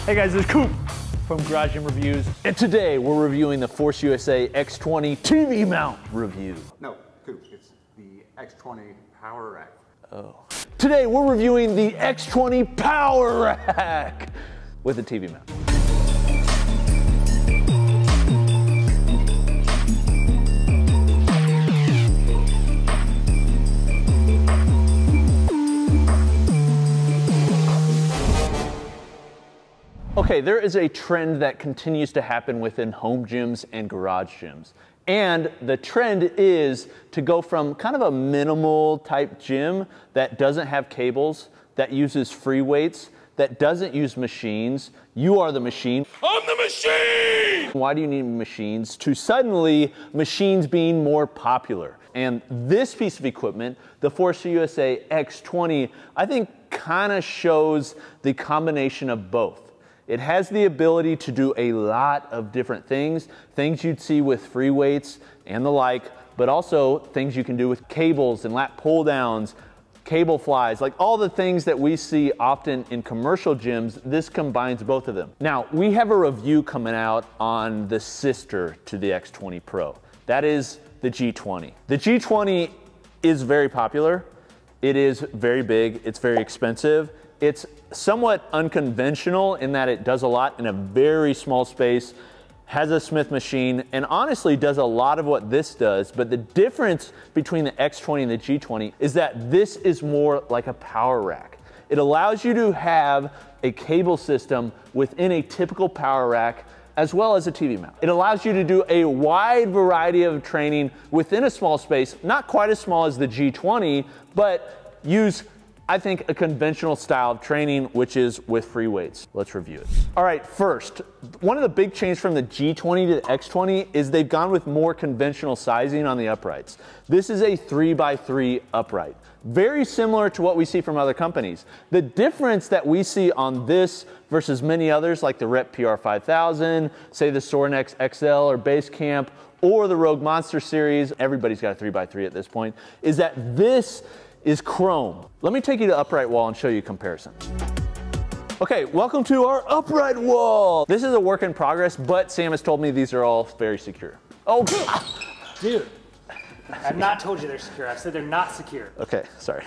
Hey guys, this is Coop from Garage Gym Reviews, and today we're reviewing the ForceUSA X20 TV mount review. No, Coop, it's the X20 Power Rack. Oh. Today we're reviewing the X20 Power Rack with a TV mount. Okay, there is a trend that continues to happen within home gyms and garage gyms. And the trend is to go from kind of a minimal type gym that doesn't have cables, that uses free weights, that doesn't use machines. You are the machine. I'm the machine! Why do you need machines? To suddenly machines being more popular. And this piece of equipment, the ForceUSA X20, I think kind of shows the combination of both. It has the ability to do a lot of different things you'd see with free weights and the like, but also things you can do with cables and lat pull downs, cable flies, like all the things that we see often in commercial gyms. This combines both of them. Now, we have a review coming out on the sister to the X20 Pro. That is the G20. The G20 is very popular. It is very big, it's very expensive. It's somewhat unconventional in that it does a lot in a very small space, has a Smith machine, and honestly does a lot of what this does. But the difference between the X20 and the G20 is that this is more like a power rack. It allows you to have a cable system within a typical power rack as well as a TV mount. It allows you to do a wide variety of training within a small space, not quite as small as the G20, but use, I think, a conventional style of training, which is with free weights. Let's review it. All right, first, one of the big changes from the G20 to the X20 is they've gone with more conventional sizing on the uprights. This is a 3x3 upright, very similar to what we see from other companies. The difference that we see on this versus many others, like the Rep PR5000, say the Sorenex XL or Basecamp, or the Rogue Monster series, everybody's got a 3x3 at this point, is that this is chrome. Let me take you to upright wall and show you a comparison. Okay, welcome to our upright wall. This is a work in progress, but Sam has told me these are all very secure. Oh, dude. I've not told you they're secure. I said they're not secure. Okay, sorry.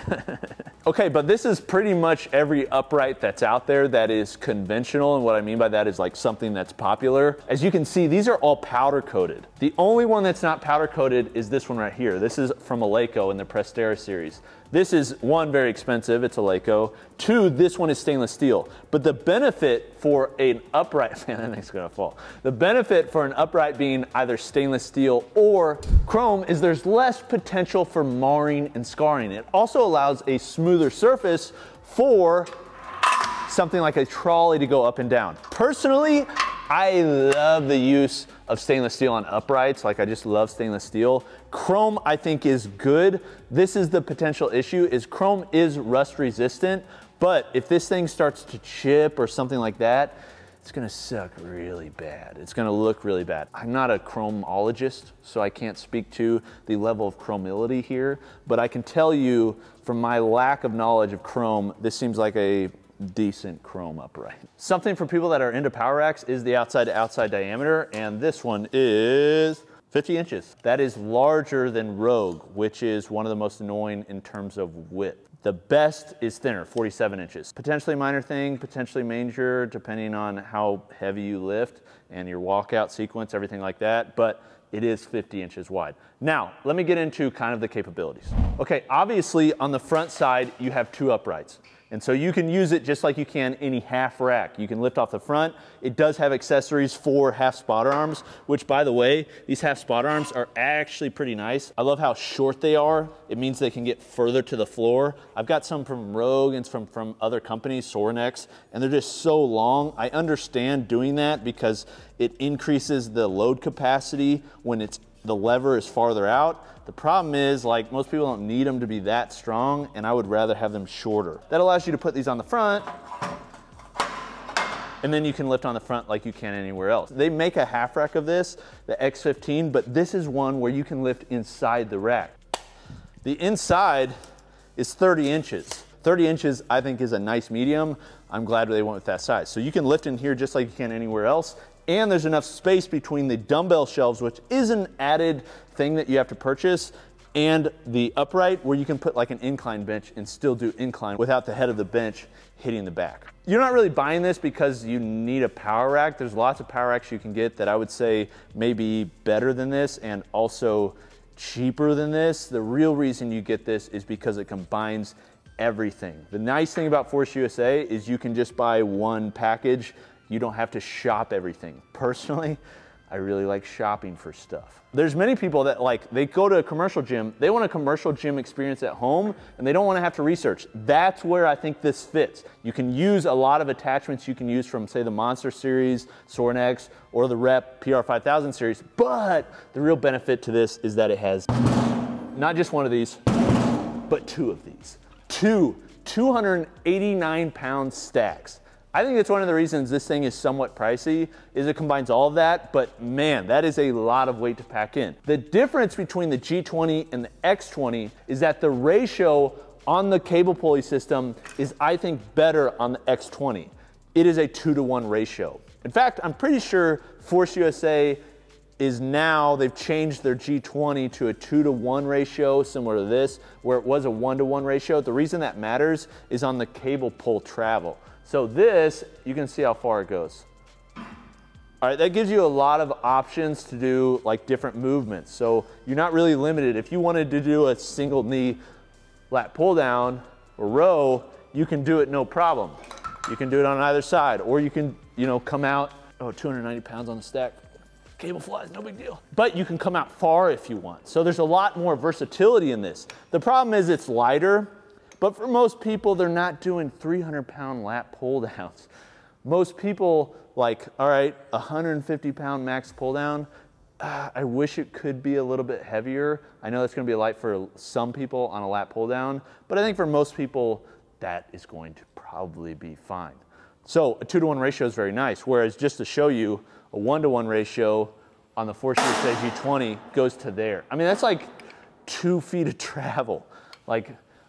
Okay, but this is pretty much every upright that's out there that is conventional, and what I mean by that is like something that's popular. As you can see, these are all powder coated. The only one that's not powder coated is this one right here. This is from Eleiko in the Prestera series. This is, one, very expensive, it's Eleiko. Two, this one is stainless steel. But the benefit for an upright, man, that thing's gonna fall. The benefit for an upright being either stainless steel or chrome is there's less potential for marring and scarring. It also allows a smoother surface for something like a trolley to go up and down. Personally, I love the use of stainless steel on uprights. Like, I just love stainless steel. Chrome, I think, is good. This is the potential issue, is chrome is rust resistant, but if this thing starts to chip or something like that, it's gonna suck really bad. It's gonna look really bad. I'm not a chromologist, so I can't speak to the level of chromility here, but I can tell you from my lack of knowledge of chrome, this seems like a decent chrome upright. Something for people that are into power racks is the outside to outside diameter, and this one is 50 inches. That is larger than Rogue, which is one of the most annoying in terms of width. The best is thinner, 47 inches. Potentially minor thing, potentially major, depending on how heavy you lift and your walkout sequence, everything like that, but it is 50 inches wide. Now, let me get into kind of the capabilities. Okay, obviously on the front side, you have two uprights. And so you can use it just like you can any half rack. You can lift off the front. It does have accessories for half spotter arms, which, by the way, these half spotter arms are actually pretty nice. I love how short they are. It means they can get further to the floor. I've got some from Rogue and from other companies, Sorenex, and they're just so long. I understand doing that because it increases the load capacity when the lever is farther out. The problem is, like, most people don't need them to be that strong, and I would rather have them shorter. That allows you to put these on the front, and then you can lift on the front like you can anywhere else. They make a half rack of this, the X15, but this is one where you can lift inside the rack. The inside is 30 inches. 30 inches, I think, is a nice medium. I'm glad they went with that size. So you can lift in here just like you can anywhere else. And there's enough space between the dumbbell shelves, which is an added thing that you have to purchase, and the upright, where you can put like an incline bench and still do incline without the head of the bench hitting the back. You're not really buying this because you need a power rack. There's lots of power racks you can get that I would say may be better than this and also cheaper than this. The real reason you get this is because it combines everything. The nice thing about ForceUSA is you can just buy one package. You don't have to shop everything. Personally, I really like shopping for stuff. There's many people that they go to a commercial gym, they want a commercial gym experience at home, and they don't want to have to research. That's where I think this fits. You can use a lot of attachments you can use from, say, the Monster series, Soarin' X, or the Rep PR5000 series, but the real benefit to this is that it has not just one of these, but two of these. Two 289-pound stacks. I think that's one of the reasons this thing is somewhat pricey, is it combines all of that, but man, that is a lot of weight to pack in. The difference between the G20 and the X20 is that the ratio on the cable pulley system is, I think, better on the X20. It is a 2-to-1 ratio. In fact, I'm pretty sure ForceUSA is now, they've changed their G20 to a 2-to-1 ratio, similar to this, where it was a 1-to-1 ratio. The reason that matters is on the cable pull travel. So this, you can see how far it goes. All right, that gives you a lot of options to do like different movements. So you're not really limited. If you wanted to do a single knee lat pull down or row, you can do it no problem. You can do it on either side, or you can, come out, 290 pounds on the stack. Cable flies, no big deal. But you can come out far if you want. So there's a lot more versatility in this. The problem is it's lighter. But for most people, they're not doing 300-pound lat pull downs. Most people, all right, 150-pound max pull down, I wish it could be a little bit heavier. I know that's gonna be light for some people on a lat pull down, but I think for most people, that is going to probably be fine. So a 2-to-1 ratio is very nice, whereas just to show you, a 1-to-1 ratio on the ForceUSA G20 goes to there. I mean, that's like 2 feet of travel.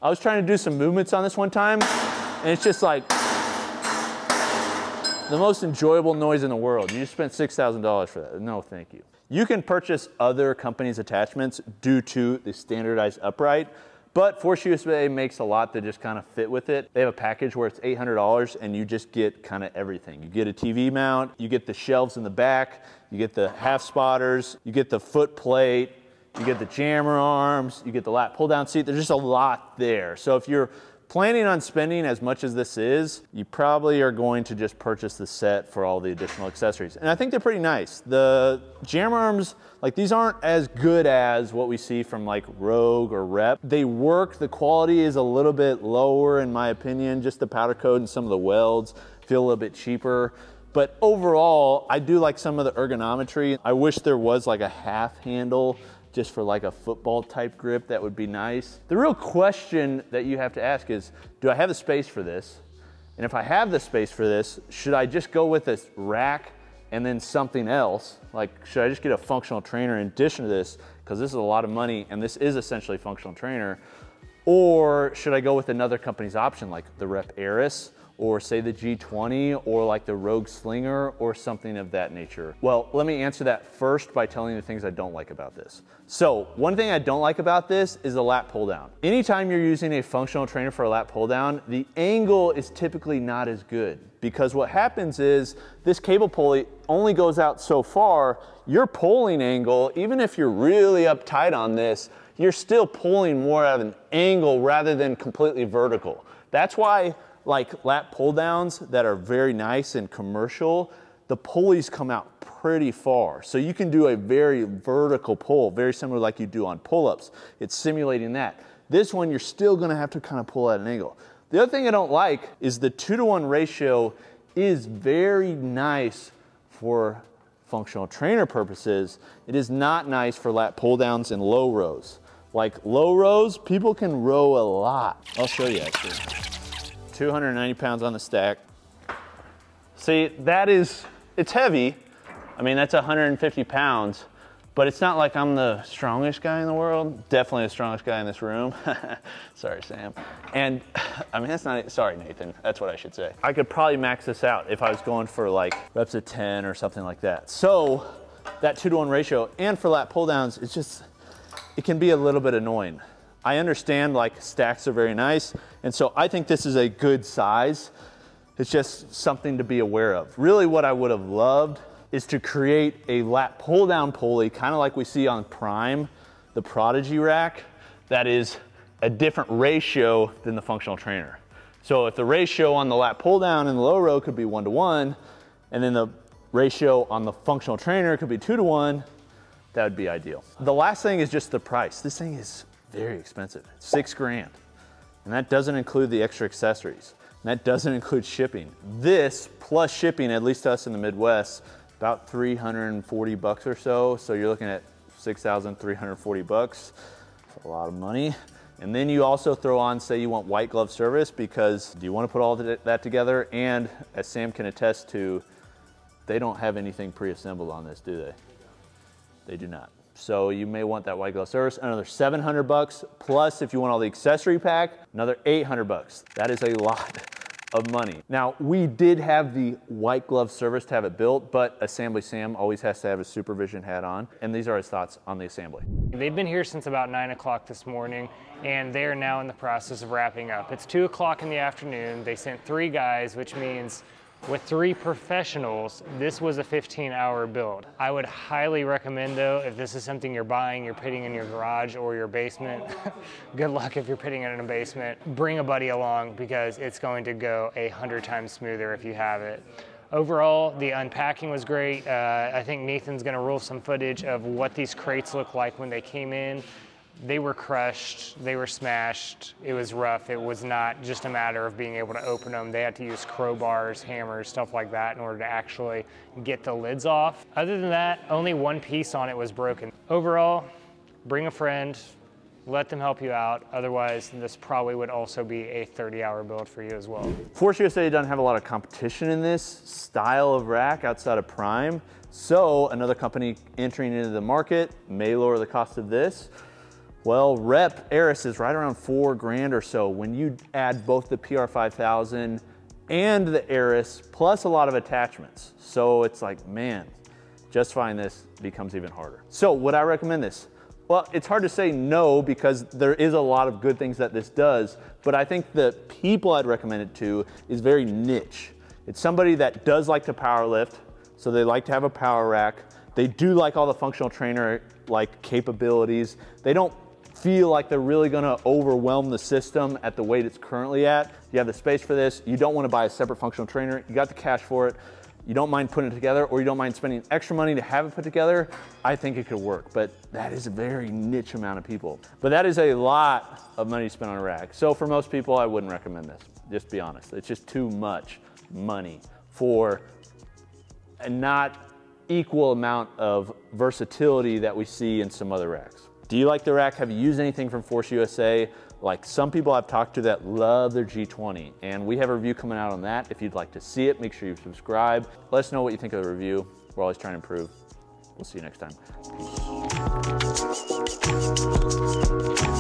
I was trying to do some movements on this one time, and it's just like the most enjoyable noise in the world. You just spent $6,000 for that. No, thank you. You can purchase other companies' attachments due to the standardized upright, but ForceUSA makes a lot that just kind of fit with it. They have a package where it's $800 and you just get kind of everything. You get a TV mount, you get the shelves in the back, you get the half spotters, you get the foot plate, you get the jammer arms, you get the lat pull down seat. There's just a lot there. So if you're planning on spending as much as this is, you probably are going to just purchase the set for all the additional accessories. And I think they're pretty nice. The jammer arms, these aren't as good as what we see from Rogue or Rep. They work, the quality is a little bit lower in my opinion, just the powder coat and some of the welds feel a little bit cheaper. But overall, I do like some of the ergonometry. I wish there was a half handle just for a football type grip. That would be nice. The real question that you have to ask is, do I have the space for this? And if I have the space for this, should I just go with this rack and then something else? Should I just get a functional trainer in addition to this? Because this is a lot of money and this is essentially a functional trainer. Or should I go with another company's option like the Rep Aris, or say the G20, or the Rogue Slinger, or something of that nature? Well, let me answer that first by telling you the things I don't like about this. So one thing I don't like about this is the lat pull down. Anytime you're using a functional trainer for a lat pull down, the angle is typically not as good, because what happens is this cable pulley only goes out so far. Your pulling angle, even if you're really uptight on this, you're still pulling more at an angle rather than completely vertical. That's why lat pull downs that are very nice and commercial, the pulleys come out pretty far. So you can do a very vertical pull, very similar like you do on pull-ups. It's simulating that. This one, you're still gonna have to kind of pull at an angle. The other thing I don't like is the 2-to-1 ratio is very nice for functional trainer purposes. It is not nice for lat pull downs and low rows. Low rows, people can row a lot. I'll show you actually. 290 pounds on the stack. See, it's heavy. I mean, that's 150 pounds, but it's not like I'm the strongest guy in the world. Definitely the strongest guy in this room. Sorry, Sam. And I mean, that's not, sorry, Nathan. That's what I should say. I could probably max this out if I was going for like reps of 10 or something like that. So that 2-to-1 ratio, and for lat pull downs, it's just, it can be a little bit annoying. I understand like stacks are very nice, and so I think this is a good size. It's just something to be aware of. Really what I would have loved is to create a lat pull down pulley, kind of like we see on Prime, the Prodigy rack, that is a different ratio than the functional trainer. So if the ratio on the lat pull down in the low row could be 1-to-1, and then the ratio on the functional trainer could be 2-to-1, that would be ideal. The last thing is just the price. This thing is very expensive, $6 grand. And that doesn't include the extra accessories. And that doesn't include shipping. This plus shipping, at least to us in the Midwest, about 340 bucks or so. So you're looking at 6,340 bucks. That's a lot of money. And then you also throw on, say you want white glove service, because do you want to put all that together? And as Sam can attest to, they don't have anything pre-assembled on this, do they? They do not. So you may want that white glove service, another 700 bucks, plus if you want all the accessory pack, another 800 bucks. That is a lot of money. Now, we did have the white glove service to have it built, but Assembly Sam always has to have his supervision hat on, and these are his thoughts on the assembly. They've been here since about 9 o'clock this morning, and they are now in the process of wrapping up. It's 2 o'clock in the afternoon. They sent 3 guys, which means with 3 professionals, this was a 15-hour build. I would highly recommend, though, if this is something you're buying, you're putting in your garage or your basement, good luck if you're putting it in a basement, bring a buddy along, because it's going to go 100 times smoother if you have it. Overall, the unpacking was great. I think Nathan's gonna roll some footage of what these crates look like when they came in. They were crushed, they were smashed, it was rough. It was not just a matter of being able to open them. They had to use crowbars, hammers, stuff like that in order to actually get the lids off. Other than that, only one piece on it was broken. Overall, bring a friend, let them help you out. Otherwise, this probably would also be a 30-hour build for you as well. ForceUSA doesn't have a lot of competition in this style of rack outside of Prime. So another company entering into the market may lower the cost of this. Well, Rep Eris is right around 4 grand or so. When you add both the PR5000 and the Eris, plus a lot of attachments. So it's like, man, justifying this becomes even harder. So would I recommend this? Well, it's hard to say no, because there is a lot of good things that this does, but I think the people I'd recommend it to is very niche. It's somebody that does like to power lift, so they like to have a power rack. They do like all the functional trainer like capabilities. They don't feel like they're really gonna overwhelm the system at the weight it's currently at. You have the space for this. You don't wanna buy a separate functional trainer. You got the cash for it. You don't mind putting it together, or you don't mind spending extra money to have it put together. I think it could work, but that is a very niche amount of people. But that is a lot of money to spend on a rack. So for most people, I wouldn't recommend this. Just be honest. It's just too much money for a not equal amount of versatility that we see in some other racks. Do you like the rack? Have you used anything from ForceUSA? Like some people I've talked to that love their G20, and we have a review coming out on that. If you'd like to see it, make sure you subscribe. Let us know what you think of the review. We're always trying to improve. We'll see you next time. Peace.